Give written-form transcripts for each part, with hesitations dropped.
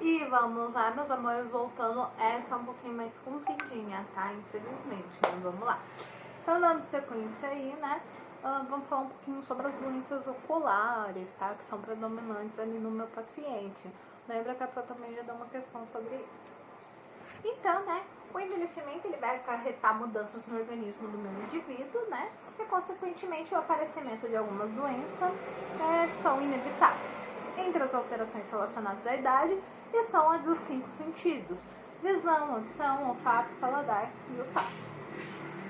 E vamos lá, meus amores, voltando. Essa é um pouquinho mais compridinha, tá? Infelizmente, mas vamos lá. Então, dando sequência aí, né? Vamos falar um pouquinho sobre as doenças oculares, tá? Que são predominantes ali no meu paciente. Lembra que a Pro também já deu uma questão sobre isso. Então, né? O envelhecimento ele vai acarretar mudanças no organismo do meu indivíduo, né? E, consequentemente, o aparecimento de algumas doenças são inevitáveis. Entre as alterações relacionadas à idade estão as dos 5 sentidos: visão, audição, olfato, paladar e o tato.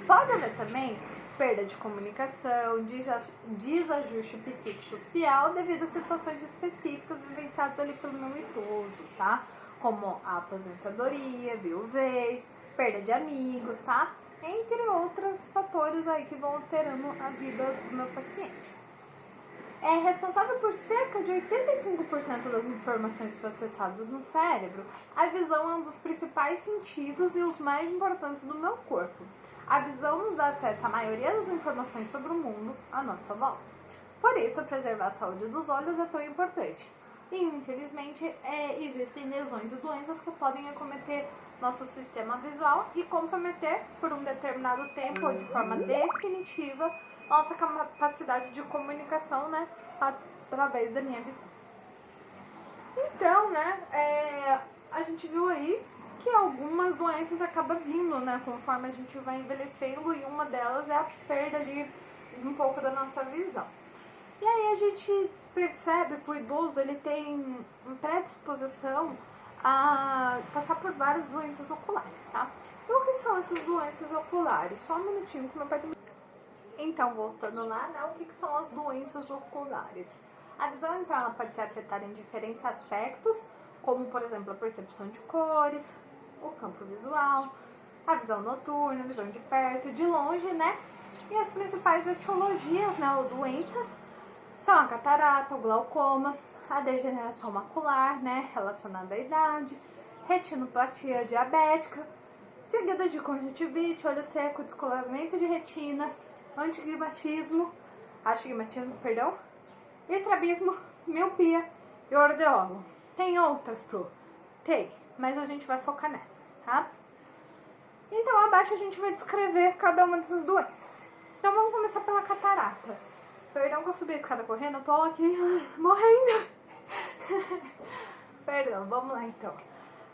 Pode haver também perda de comunicação, desajuste psicossocial devido a situações específicas vivenciadas ali pelo meu idoso, tá? Como a aposentadoria, viuvez, perda de amigos, tá? Entre outros fatores aí que vão alterando a vida do meu paciente. É responsável por cerca de 85% das informações processadas no cérebro. A visão é um dos principais sentidos e os mais importantes do meu corpo. A visão nos dá acesso à maioria das informações sobre o mundo à nossa volta. Por isso, preservar a saúde dos olhos é tão importante. E, infelizmente, existem lesões e doenças que podem acometer nosso sistema visual e comprometer, por um determinado tempo ou de forma definitiva, nossa capacidade de comunicação, né, através da minha visão. Então, né, a gente viu aí que algumas doenças acabam vindo, né, conforme a gente vai envelhecendo, e uma delas é a perda de um pouco da nossa visão. E aí a gente percebe que o idoso ele tem predisposição a passar por várias doenças oculares, tá? E o que são essas doenças oculares? Só um minutinho que meu pai... Então, voltando lá, né, o que são as doenças oculares? A visão, então, ela pode ser afetada em diferentes aspectos, como, por exemplo, a percepção de cores, o campo visual, a visão noturna, a visão de perto, de longe, né? E as principais etiologias, né, ou doenças, são a catarata, o glaucoma, a degeneração macular, né, relacionada à idade, retinopatia diabética, seguidas de conjuntivite, olho seco, descoloramento de retina, astigmatismo, estrabismo, miopia e ordeolo. Tem outras, Pro? Tem, mas a gente vai focar nessas, tá? Então, abaixo a gente vai descrever cada uma dessas doenças. Então, vamos começar pela catarata. Perdão que eu subi a escada correndo, eu tô aqui morrendo. Perdão, vamos lá então.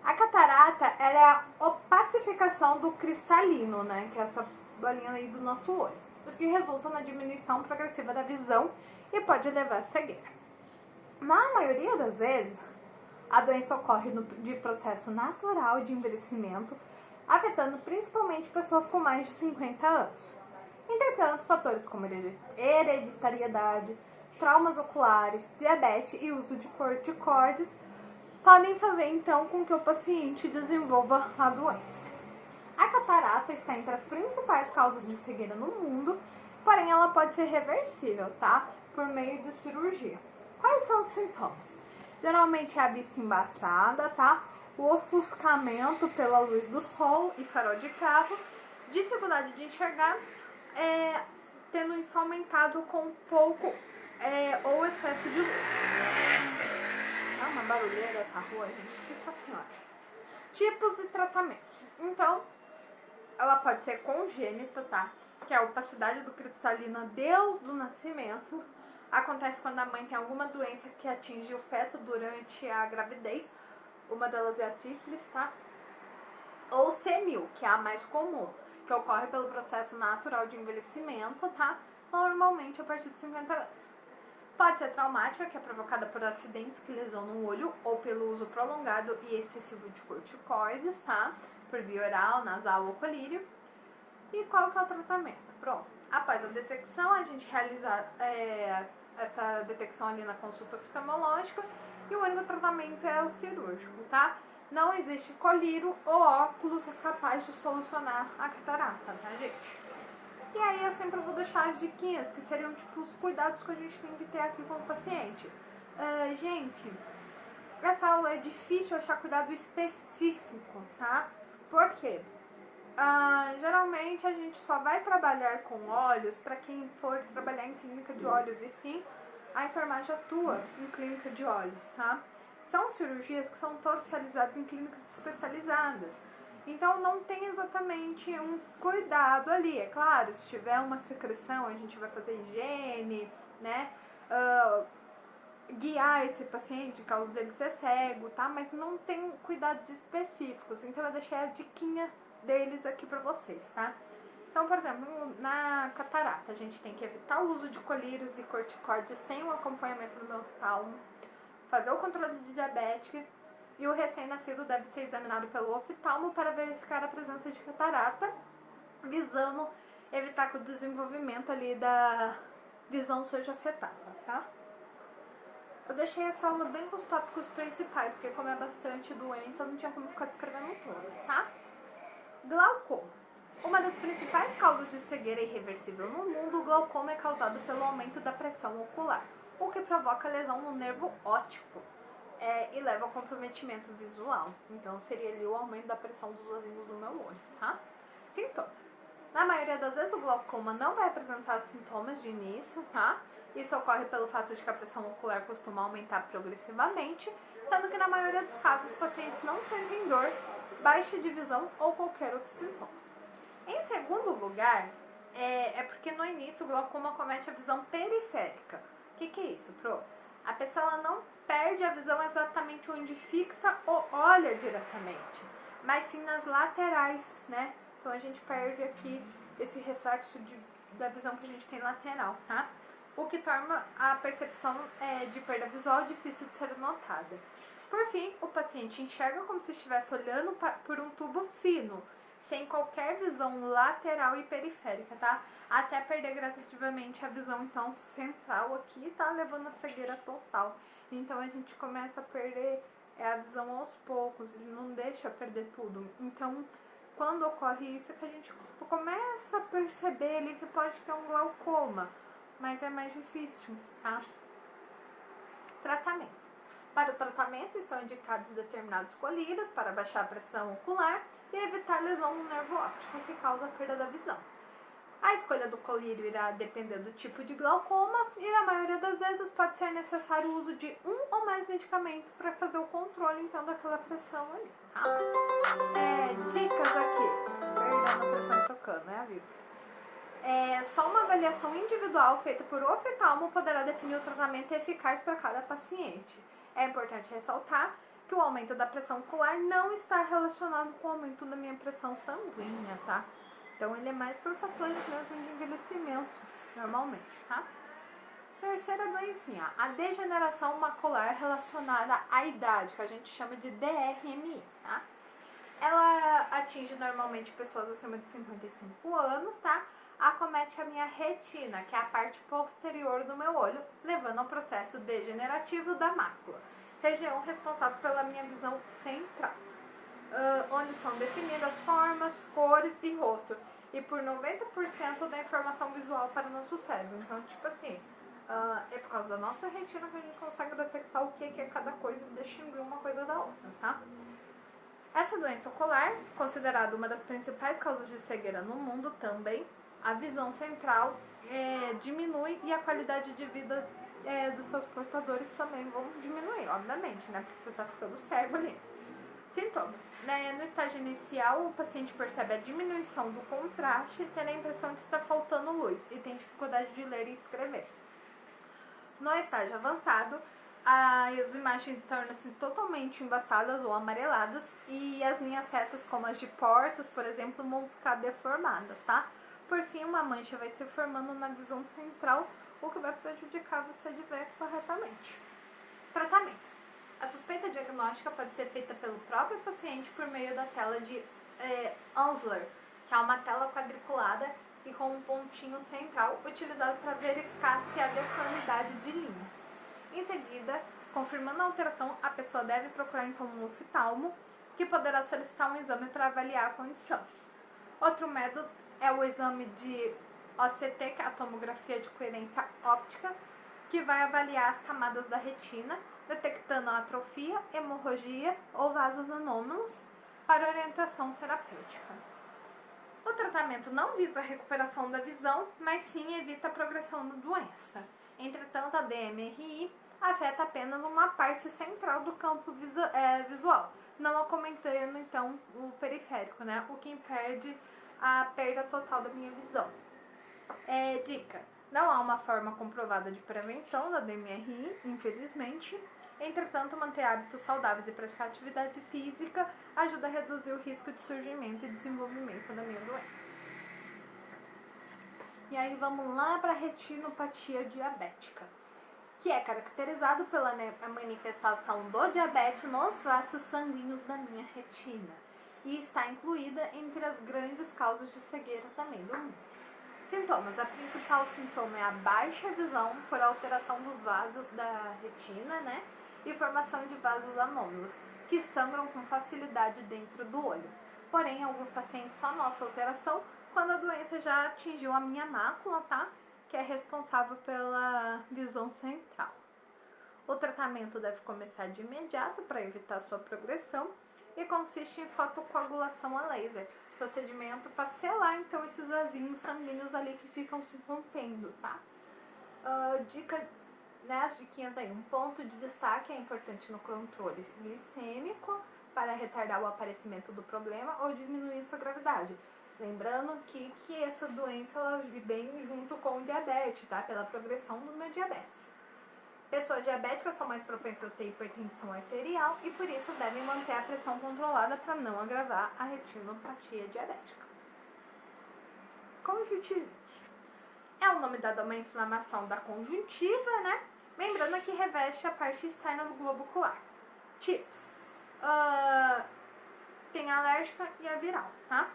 A catarata, ela é a opacificação do cristalino, né? Que é essa bolinha aí do nosso olho. O que resulta na diminuição progressiva da visão e pode levar a cegueira. Na maioria das vezes, a doença ocorre de processo natural de envelhecimento, afetando principalmente pessoas com mais de 50 anos. Entretanto, fatores como hereditariedade, traumas oculares, diabetes e uso de corticoides podem fazer então com que o paciente desenvolva a doença. A catarata está entre as principais causas de cegueira no mundo, porém ela pode ser reversível, tá? Por meio de cirurgia. Quais são os sintomas? Geralmente é a vista embaçada, tá? O ofuscamento pela luz do sol e farol de carro, dificuldade de enxergar, tendo isso aumentado com pouco ou excesso de luz. É uma barulheira essa rua, gente, que essa senhora. Tipos e tratamentos. Então, ela pode ser congênita, tá? Que é a opacidade do cristalino desde o nascimento. Acontece quando a mãe tem alguma doença que atinge o feto durante a gravidez. Uma delas é a sífilis, tá? Ou senil, que é a mais comum, que ocorre pelo processo natural de envelhecimento, tá? Normalmente a partir de 50 anos. Pode ser traumática, que é provocada por acidentes que lesionam o olho ou pelo uso prolongado e excessivo de corticoides, tá? Por via oral, nasal ou colírio. E qual que é o tratamento? Pronto. Após a detecção, a gente realiza essa detecção ali na consulta oftalmológica e o único tratamento é o cirúrgico, tá? Não existe colírio ou óculos capaz de solucionar a catarata, tá, gente? E aí eu sempre vou deixar as diquinhas, que seriam tipo os cuidados que a gente tem que ter aqui com o paciente. Gente, essa aula é difícil achar cuidado específico, tá? Por quê? Geralmente a gente só vai trabalhar com olhos para quem for trabalhar em clínica de olhos, e sim, a enfermagem atua em clínica de olhos, tá? são cirurgias que são todas realizadas em clínicas especializadas. Então não tem exatamente um cuidado ali. É claro, se tiver uma secreção, a gente vai fazer higiene, né? Guiar esse paciente, caso dele ser cego, tá? Mas não tem cuidados específicos. Então eu deixei a diquinha deles aqui pra vocês, tá? Então, por exemplo, na catarata, a gente tem que evitar o uso de colírios e corticóides sem o acompanhamento do oftalmo, fazer o controle de diabetes, e o recém-nascido deve ser examinado pelo oftalmo para verificar a presença de catarata, visando evitar que o desenvolvimento ali da visão seja afetada, tá? Eu deixei essa aula bem com os tópicos principais, porque como é bastante doença, não tinha como ficar descrevendo tudo, tá? Glaucoma. Uma das principais causas de cegueira irreversível no mundo, o glaucoma é causado pelo aumento da pressão ocular, o que provoca lesão no nervo óptico e leva ao comprometimento visual. Então seria ali o aumento da pressão dos vasinhos do meu olho, tá? Sintomas. Na maioria das vezes o glaucoma não vai apresentar sintomas de início, tá? Isso ocorre pelo fato de que a pressão ocular costuma aumentar progressivamente, sendo que na maioria dos casos os pacientes não sentem dor, baixa de visão ou qualquer outro sintoma. Em segundo lugar, é porque no início o glaucoma comete a visão periférica. O que é isso, Pro? A pessoa ela não perde a visão exatamente onde fixa ou olha diretamente, mas sim nas laterais, né? Então a gente perde aqui esse reflexo da visão que a gente tem lateral, tá? O que torna a percepção de perda visual difícil de ser notada. Por fim, o paciente enxerga como se estivesse olhando por um tubo fino, sem qualquer visão lateral e periférica, tá? Até perder gradativamente a visão, então, central aqui, tá? Levando a cegueira total. Então, a gente começa a perder a visão aos poucos, ele não deixa perder tudo. Então, quando ocorre isso, é que a gente começa a perceber ali que pode ter um glaucoma, mas é mais difícil, tá? Tratamento. Para o tratamento, estão indicados determinados colírios para baixar a pressão ocular e evitar lesão no nervo óptico, que causa a perda da visão. A escolha do colírio irá depender do tipo de glaucoma e, na maioria das vezes, pode ser necessário o uso de um ou mais medicamentos para fazer o controle, então, daquela pressão ali, tá? Dicas aqui. Perdão, a pressão tocando, né, amigo? Só uma avaliação individual feita por oftalmo poderá definir o tratamento eficaz para cada paciente. É importante ressaltar que o aumento da pressão ocular não está relacionado com o aumento da minha pressão sanguínea, tá? Então ele é mais por fatores mesmo de envelhecimento, normalmente, tá? Terceira doencinha, a degeneração macular relacionada à idade, que a gente chama de DRMI, tá? Ela atinge normalmente pessoas acima de 55 anos, tá? Acomete a minha retina, que é a parte posterior do meu olho, levando ao processo degenerativo da mácula, região responsável pela minha visão central, onde são definidas formas, cores e rosto, e por 90% da informação visual para o nosso cérebro. Então, tipo assim, é por causa da nossa retina que a gente consegue detectar o que é cada coisa e distinguir uma coisa da outra, tá? Essa doença ocular, considerada uma das principais causas de cegueira no mundo também, a visão central diminui e a qualidade de vida dos seus portadores também vão diminuir, obviamente, né? Porque você está ficando cego ali. Sintomas. No estágio inicial, o paciente percebe a diminuição do contraste, tendo a impressão de estar faltando luz e tem dificuldade de ler e escrever. No estágio avançado, as imagens tornam-se totalmente embaçadas ou amareladas e as linhas retas, como as de portas, por exemplo, vão ficar deformadas, tá? Por fim, uma mancha vai se formando na visão central, o que vai prejudicar você de ver corretamente. Tratamento. A suspeita diagnóstica pode ser feita pelo próprio paciente por meio da tela de Ansler, que é uma tela quadriculada e com um pontinho central utilizado para verificar se há deformidade de linhas. Em seguida, confirmando a alteração, a pessoa deve procurar então um oftalmo, que poderá solicitar um exame para avaliar a condição. Outro método é o exame de OCT, que é a tomografia de coerência óptica, que vai avaliar as camadas da retina, detectando a atrofia, hemorragia ou vasos anômalos para orientação terapêutica. O tratamento não visa a recuperação da visão, mas sim evita a progressão da doença. Entretanto, a DMRI afeta apenas uma parte central do campo visual, não acometendo então o periférico, né? O que impede a perda total da minha visão. Dica: não há uma forma comprovada de prevenção da DMRI, infelizmente. Entretanto, manter hábitos saudáveis e praticar atividade física ajuda a reduzir o risco de surgimento e desenvolvimento da minha doença. E aí vamos lá para a retinopatia diabética, que é caracterizado pela manifestação do diabetes nos vasos sanguíneos da minha retina e está incluída entre as grandes causas de cegueira também do mundo. Sintomas: a principal sintoma é a baixa visão por alteração dos vasos da retina, né? E formação de vasos anômalos, que sangram com facilidade dentro do olho. Porém, alguns pacientes só notam alteração quando a doença já atingiu a minha mácula, tá? Que é responsável pela visão central. O tratamento deve começar de imediato para evitar sua progressão e consiste em fotocoagulação a laser, procedimento para selar então esses vasinhos sanguíneos ali que ficam se rompendo, tá? As diquinhas aí. Um ponto de destaque é importante no controle glicêmico para retardar o aparecimento do problema ou diminuir sua gravidade. Lembrando que essa doença ela vem junto com o diabetes, tá? Pela progressão do meu diabetes. Pessoas diabéticas são mais propensas a ter hipertensão arterial e por isso devem manter a pressão controlada para não agravar a retinopatia diabética. Conjuntivite é o nome dado a uma inflamação da conjuntiva, né? Membrana que reveste a parte externa do globo ocular. Tipos: tem a alérgica e a viral, tá?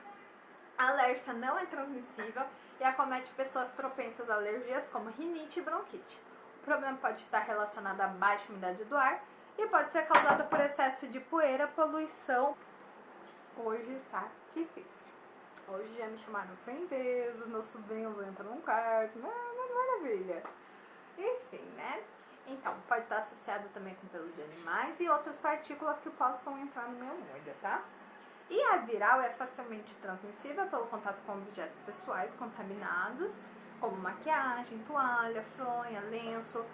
A alérgica não é transmissível e acomete pessoas propensas a alergias como rinite e bronquite. O problema pode estar relacionado à baixa umidade do ar e pode ser causado por excesso de poeira, poluição. Hoje tá difícil. Hoje já me chamaram 100 vezes, meus sobrinhos entram num quarto, maravilha. Enfim, né? Então, pode estar associado também com pelo de animais e outras partículas que possam entrar no meu molho, tá? E a viral é facilmente transmissível pelo contato com objetos pessoais contaminados, como maquiagem, toalha, fronha, lenço,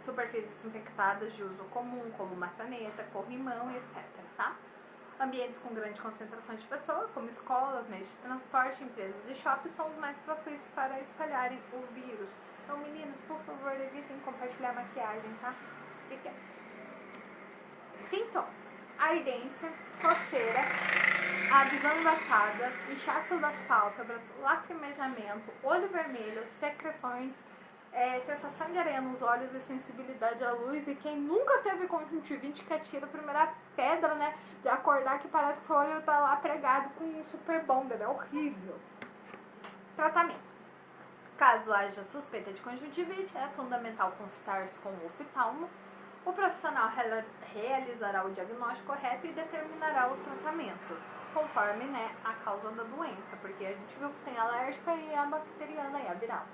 superfícies infectadas de uso comum, como maçaneta, corrimão, etc. Tá? Ambientes com grande concentração de pessoas, como escolas, meios de transporte, empresas e shoppings, são os mais propícios para espalharem o vírus. Então, meninas, por favor, evitem compartilhar maquiagem, tá? Obrigada. Sintomas: ardência, coceira, a visão embaçada, inchaço das pálpebras, lacrimejamento, olho vermelho, secreções, sensação de areia nos olhos e sensibilidade à luz. E quem nunca teve conjuntivite que atira a primeira pedra, né? De acordar que parece que o olho tá lá pregado com um super bonder, é horrível. Tratamento: caso haja suspeita de conjuntivite, é fundamental consultar-se com o oftalmo. O profissional realizará o diagnóstico correto e determinará o tratamento, conforme, né, a causa da doença, porque a gente viu que tem a alérgica e a bacteriana e a viral.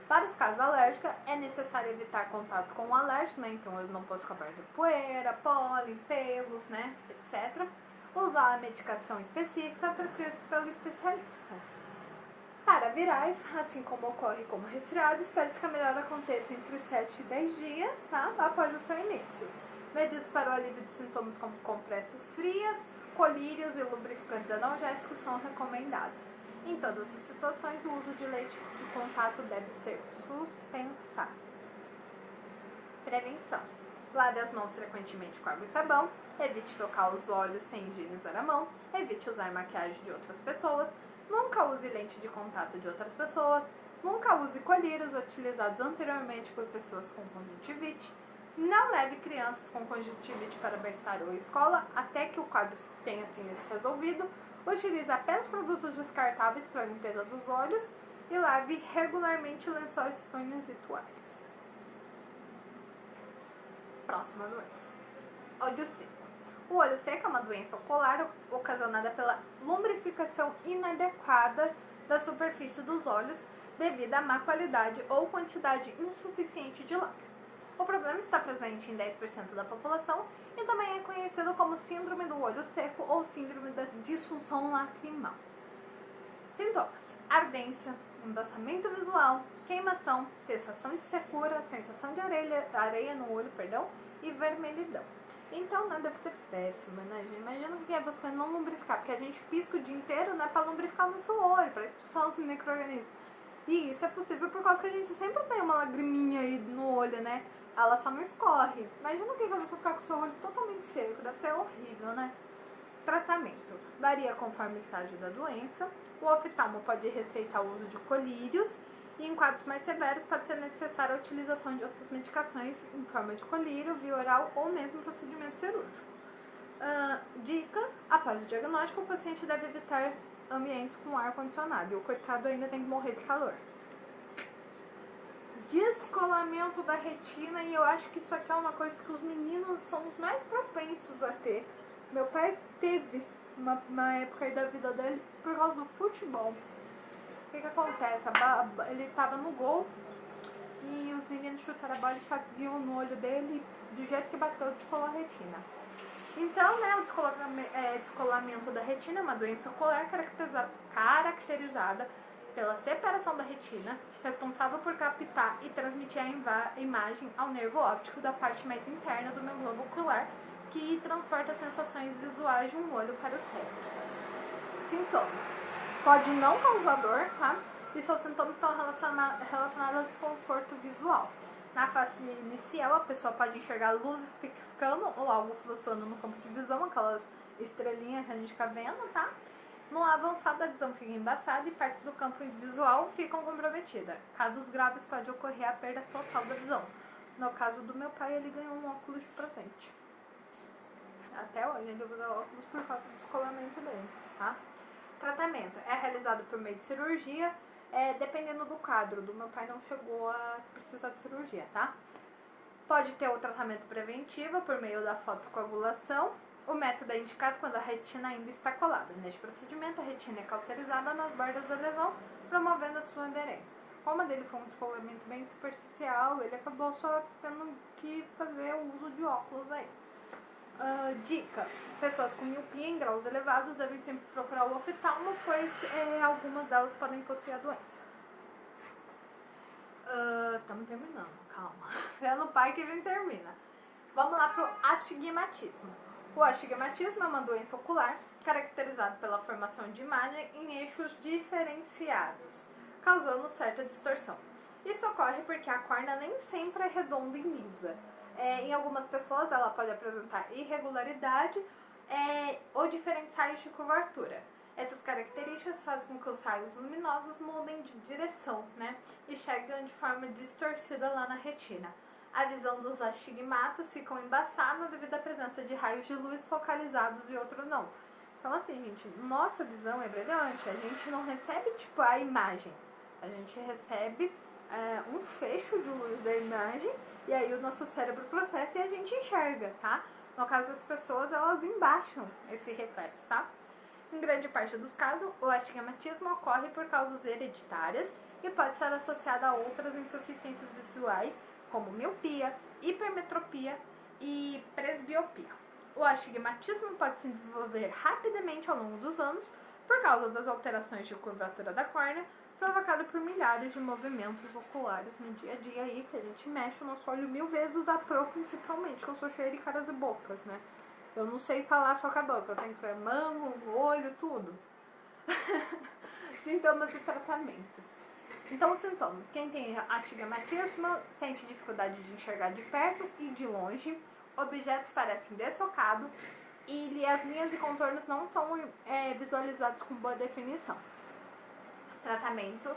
Para os casos alérgicos, é necessário evitar contato com o alérgico, né, então eu não posso ficar perto de poeira, pólen, pelos, né, etc. Usar a medicação específica prescrita pelo especialista. Para virais, assim como ocorre como resfriado, espera-se que a melhora aconteça entre 7 e 10 dias, tá? Após o seu início. Medidas para o alívio de sintomas como compressas frias, colírios e lubrificantes analgésicos são recomendados. Em todas as situações, o uso de leite de contato deve ser suspensado. Prevenção: lave as mãos frequentemente com água e sabão, evite tocar os olhos sem higienizar a mão, evite usar maquiagem de outras pessoas, nunca use lente de contato de outras pessoas, nunca use colírios utilizados anteriormente por pessoas com conjuntivite, não leve crianças com conjuntivite para berçário ou escola até que o quadro tenha sido resolvido, utilize apenas produtos descartáveis para a limpeza dos olhos e lave regularmente lençóis, fronhas e toalhas. Próxima doença: olho seco. O olho seco é uma doença ocular ocasionada pela lubrificação inadequada da superfície dos olhos devido à má qualidade ou quantidade insuficiente de lácteos. O problema está presente em 10% da população e também é conhecido como síndrome do olho seco ou síndrome da disfunção lacrimal. Sintomas: ardência, embaçamento visual, queimação, sensação de secura, sensação de areia no olho, e vermelhidão. Então, né, deve ser péssimo, né, gente? Imagina o que é você não lubrificar, porque a gente pisca o dia inteiro, né, pra lubrificar o nosso olho, pra expulsar os micro-organismos. E isso é possível por causa que a gente sempre tem uma lagriminha aí no olho, né? Ela só não escorre. Imagina o que é você ficar com o seu olho totalmente seco, deve ser horrível, né? Tratamento: varia conforme o estágio da doença. O oftalmo pode receitar o uso de colírios e em quadros mais severos pode ser necessária a utilização de outras medicações em forma de colírio, via oral ou mesmo procedimento cirúrgico. Dica: após o diagnóstico, o paciente deve evitar ambientes com ar condicionado e o coitado ainda tem que morrer de calor. Descolamento da retina, e eu acho que isso aqui é uma coisa que os meninos são os mais propensos a ter. Meu pai teve uma época aí da vida dele por causa do futebol. O que acontece? Ele tava no gol e os meninos chutaram a bola e caíram no olho dele, do jeito que bateu, descolou a retina. Então, né, o descolamento da retina é uma doença ocular caracterizada pela separação da retina, responsável por captar e transmitir a imagem ao nervo óptico da parte mais interna do meu globo ocular, que transporta sensações visuais de um olho para o cérebro. Sintomas: pode não causar dor, tá? E seus sintomas estão relacionados ao desconforto visual. Na fase inicial, a pessoa pode enxergar luzes piscando ou algo flutuando no campo de visão, aquelas estrelinhas que a gente fica vendo, tá? No avançado, a visão fica embaçada e partes do campo visual ficam comprometidas. Casos graves, pode ocorrer a perda total da visão. No caso do meu pai, ele ganhou um óculos de presente. Até hoje ele usa óculos por causa do descolamento dele, tá? Tratamento: é realizado por meio de cirurgia, dependendo do quadro. Do meu pai não chegou a precisar de cirurgia, tá? Pode ter o tratamento preventivo por meio da fotocoagulação. O método é indicado quando a retina ainda está colada. Neste procedimento, a retina é cauterizada nas bordas da lesão, promovendo a sua aderência. Como a dele foi um descolamento bem superficial, ele acabou só tendo que fazer o uso de óculos aí. Dica: pessoas com miopia em graus elevados devem sempre procurar o oftalmo, pois algumas delas podem possuir a doença. Estamos terminando, calma. É no pai que a gente termina. Vamos lá pro astigmatismo. O astigmatismo é uma doença ocular caracterizada pela formação de imagem em eixos diferenciados, causando certa distorção. Isso ocorre porque a córnea nem sempre é redonda e lisa. Em algumas pessoas ela pode apresentar irregularidade ou diferentes raios de curvatura. Essas características fazem com que os raios luminosos mudem de direção, né, e cheguem de forma distorcida lá na retina. A visão dos astigmatas ficam embaçada devido à presença de raios de luz focalizados e outros não. Então assim, gente, nossa visão é brilhante, a gente não recebe tipo a imagem, a gente recebe um fecho de luz da imagem e aí o nosso cérebro processa e a gente enxerga, tá? No caso das pessoas, elas embaixam esse reflexo, tá? Em grande parte dos casos, o astigmatismo ocorre por causas hereditárias e pode estar associado a outras insuficiências visuais, como miopia, hipermetropia e presbiopia. O astigmatismo pode se desenvolver rapidamente ao longo dos anos por causa das alterações de curvatura da córnea, provocado por milhares de movimentos oculares no dia a dia aí, que a gente mexe o nosso olho 1000 vezes da pro, principalmente, que eu sou cheia de caras e bocas, né? Eu não sei falar só com a boca, eu tenho que ver mão, olho, tudo. Sintomas e tratamentos. Então, os sintomas: quem tem astigmatismo sente dificuldade de enxergar de perto e de longe, objetos parecem desfocados e as linhas e contornos não são visualizados com boa definição. Tratamento: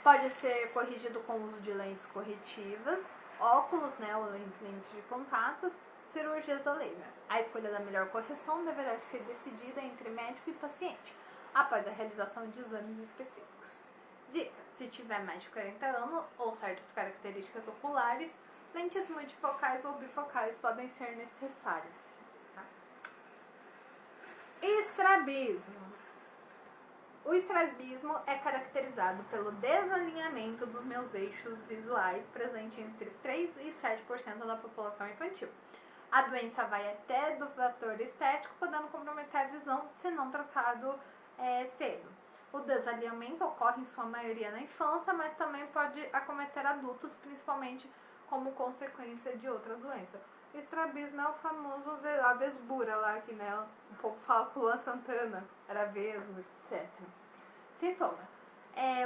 pode ser corrigido com o uso de lentes corretivas, óculos, né, ou lentes de contatos, cirurgias a laser. A escolha da melhor correção deverá ser decidida entre médico e paciente, após a realização de exames específicos. Dica: se tiver mais de 40 anos ou certas características oculares, lentes multifocais ou bifocais podem ser necessárias. Tá? Estrabismo. O estrabismo é caracterizado pelo desalinhamento dos meus eixos visuais, presente entre 3% e 7% da população infantil. A doença vai até do fator estético, podendo comprometer a visão se não tratado cedo. O desalinhamento ocorre em sua maioria na infância, mas também pode acometer adultos, principalmente como consequência de outras doenças. O estrabismo é o famoso a vesbura lá, que né, o povo fala com Luan Santana, era vesgo, etc. Sintoma.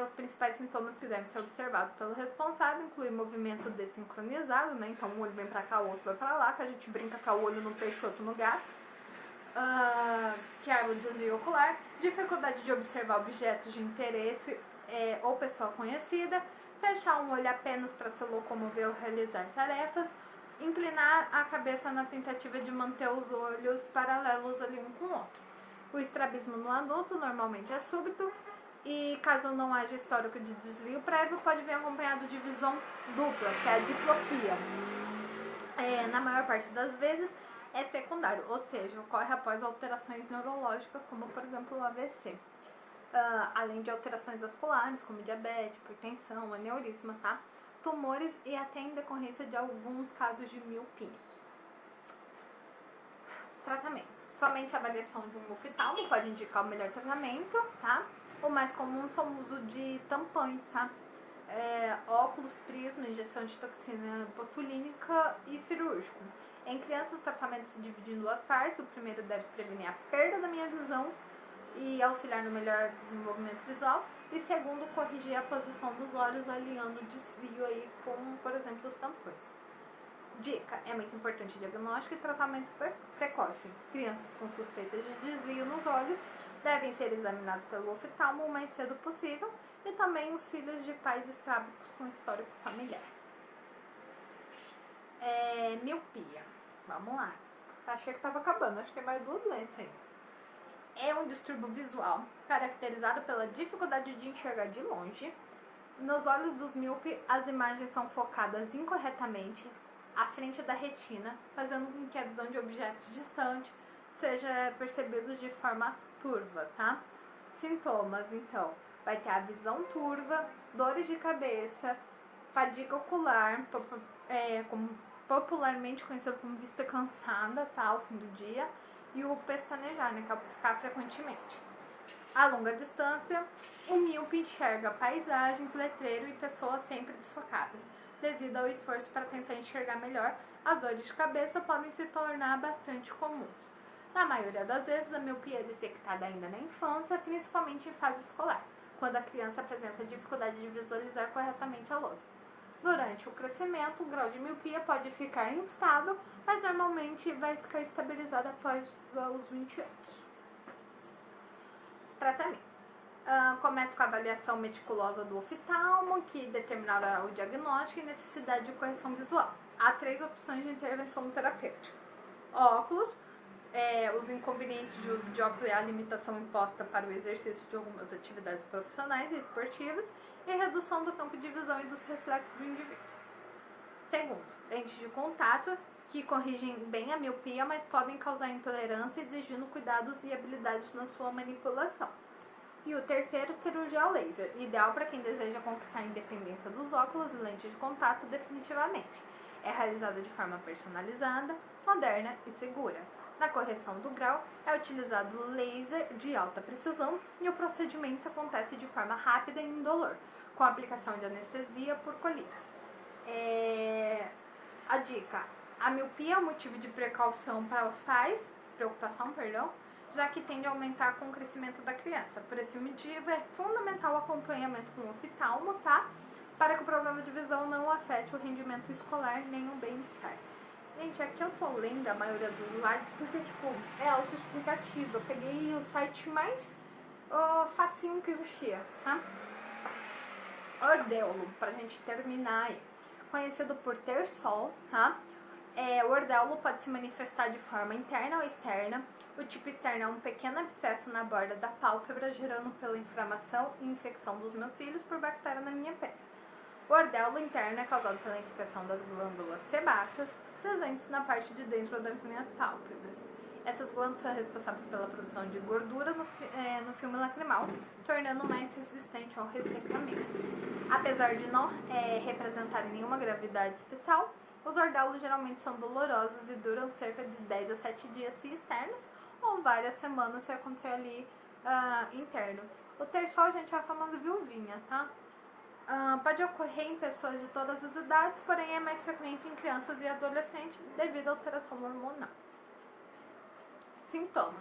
Os principais sintomas que devem ser observados pelo responsável incluem movimento desincronizado, né? Então um olho vem pra cá, o outro vai pra lá, que a gente brinca com o olho no peixoto no gato. Que é o desvio ocular, dificuldade de observar objetos de interesse ou pessoa conhecida, fechar um olho apenas para se locomover ou realizar tarefas, inclinar a cabeça na tentativa de manter os olhos paralelos ali um com o outro. O estrabismo no adulto normalmente é súbito e caso não haja histórico de desvio prévio, pode vir acompanhado de visão dupla, que é a diplopia. Na maior parte das vezes é secundário, ou seja, ocorre após alterações neurológicas, como por exemplo o AVC. Além de alterações vasculares, como diabetes, hipertensão, aneurisma, tá? Tumores e até em decorrência de alguns casos de miopia. Tratamento. Somente a avaliação de um oftalmo pode indicar o melhor tratamento, tá? O mais comum são o uso de tampões, tá? Óculos, prisma, injeção de toxina botulínica e cirúrgico. Em crianças, o tratamento se divide em duas partes. O primeiro deve prevenir a perda da minha visão e auxiliar no melhor desenvolvimento visual. E segundo, corrigir a posição dos olhos, alinhando o desvio aí com, por exemplo, os tampões. Dica, é muito importante o diagnóstico e tratamento precoce. Crianças com suspeitas de desvio nos olhos devem ser examinados pelo oftalmo o mais cedo possível e também os filhos de pais estrábicos com histórico familiar. Miopia. Vamos lá. Achei que estava acabando, acho que é mais duas doenças aí. É um distúrbio visual caracterizado pela dificuldade de enxergar de longe. Nos olhos dos míopes, as imagens são focadas incorretamente à frente da retina, fazendo com que a visão de objetos distantes seja percebida de forma turva, tá? Sintomas, então, vai ter a visão turva, dores de cabeça, fadiga ocular, como popularmente conhecido como vista cansada, tá? Ao fim do dia, e o pestanejar, né? Que é o piscar frequentemente. A longa distância, o míope enxerga paisagens, letreiro e pessoas sempre desfocadas. Devido ao esforço para tentar enxergar melhor, as dores de cabeça podem se tornar bastante comuns. Na maioria das vezes, a miopia é detectada ainda na infância, principalmente em fase escolar, quando a criança apresenta dificuldade de visualizar corretamente a lousa. Durante o crescimento, o grau de miopia pode ficar instável, mas normalmente vai ficar estabilizado após os 20 anos. Tratamento. Começa com a avaliação meticulosa do oftalmo, que determinará o diagnóstico e necessidade de correção visual. Há 3 opções de intervenção terapêutica. Óculos, os inconvenientes de uso de óculos e a limitação imposta para o exercício de algumas atividades profissionais e esportivas e redução do campo de visão e dos reflexos do indivíduo. Segundo, lentes de contato, que corrigem bem a miopia, mas podem causar intolerância, exigindo cuidados e habilidades na sua manipulação. E o terceiro, cirurgia ao laser, ideal para quem deseja conquistar a independência dos óculos e lentes de contato definitivamente. É realizada de forma personalizada, moderna e segura. Na correção do grau, é utilizado laser de alta precisão e o procedimento acontece de forma rápida e indolor, com a aplicação de anestesia por colírios. A dica: a miopia é um motivo de preocupação para os pais, já que tende a aumentar com o crescimento da criança. Por esse motivo, é fundamental o acompanhamento com o oftalmo, tá? Para que o problema de visão não afete o rendimento escolar nem o bem-estar. Gente, aqui eu tô lendo a maioria dos slides porque, é autoexplicativo. Eu peguei o site mais facinho que existia, tá? Ordeulo, pra gente terminar aí. Conhecido por ter sol, tá? O ordeulo pode se manifestar de forma interna ou externa. O tipo externo é um pequeno abscesso na borda da pálpebra, gerando pela inflamação e infecção dos meus cílios por bactéria na minha pele. O ordeulo interno é causado pela infecção das glândulas sebáceas, presentes na parte de dentro das minhas pálpebras. Essas glândulas são responsáveis pela produção de gordura no filme lacrimal, tornando mais resistente ao ressecamento. Apesar de não representarem nenhuma gravidade especial, os ordeulos geralmente são dolorosos e duram cerca de 10 a 7 dias se externos, ou várias semanas se acontecer ali interno. O terçol, gente, é a famosa viuvinha, tá? Pode ocorrer em pessoas de todas as idades, porém é mais frequente em crianças e adolescentes devido à alteração hormonal. Sintoma: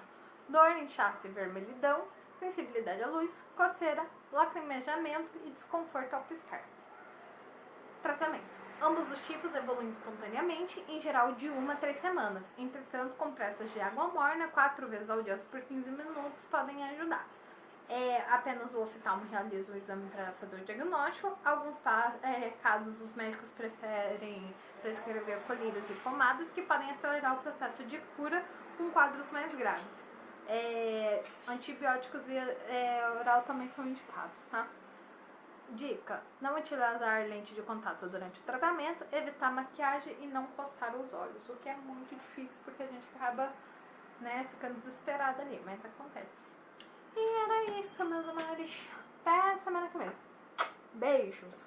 dor, inchaço e vermelhidão, sensibilidade à luz, coceira, lacrimejamento e desconforto ao piscar. Tratamento: ambos os tipos evoluem espontaneamente, em geral de 1 a 3 semanas. Entretanto, compressas de água morna 4 vezes ao dia por 15 minutos podem ajudar. Apenas o oftalmo realiza o exame para fazer o diagnóstico. Alguns casos, os médicos preferem prescrever colírios e pomadas que podem acelerar o processo de cura com quadros mais graves. Antibióticos via oral também são indicados, tá? Dica: não utilizar lente de contato durante o tratamento, evitar maquiagem e não coçar os olhos, o que é muito difícil porque a gente acaba, ficando desesperada ali, mas acontece. E era isso, meus amores. Até semana que vem. Beijos.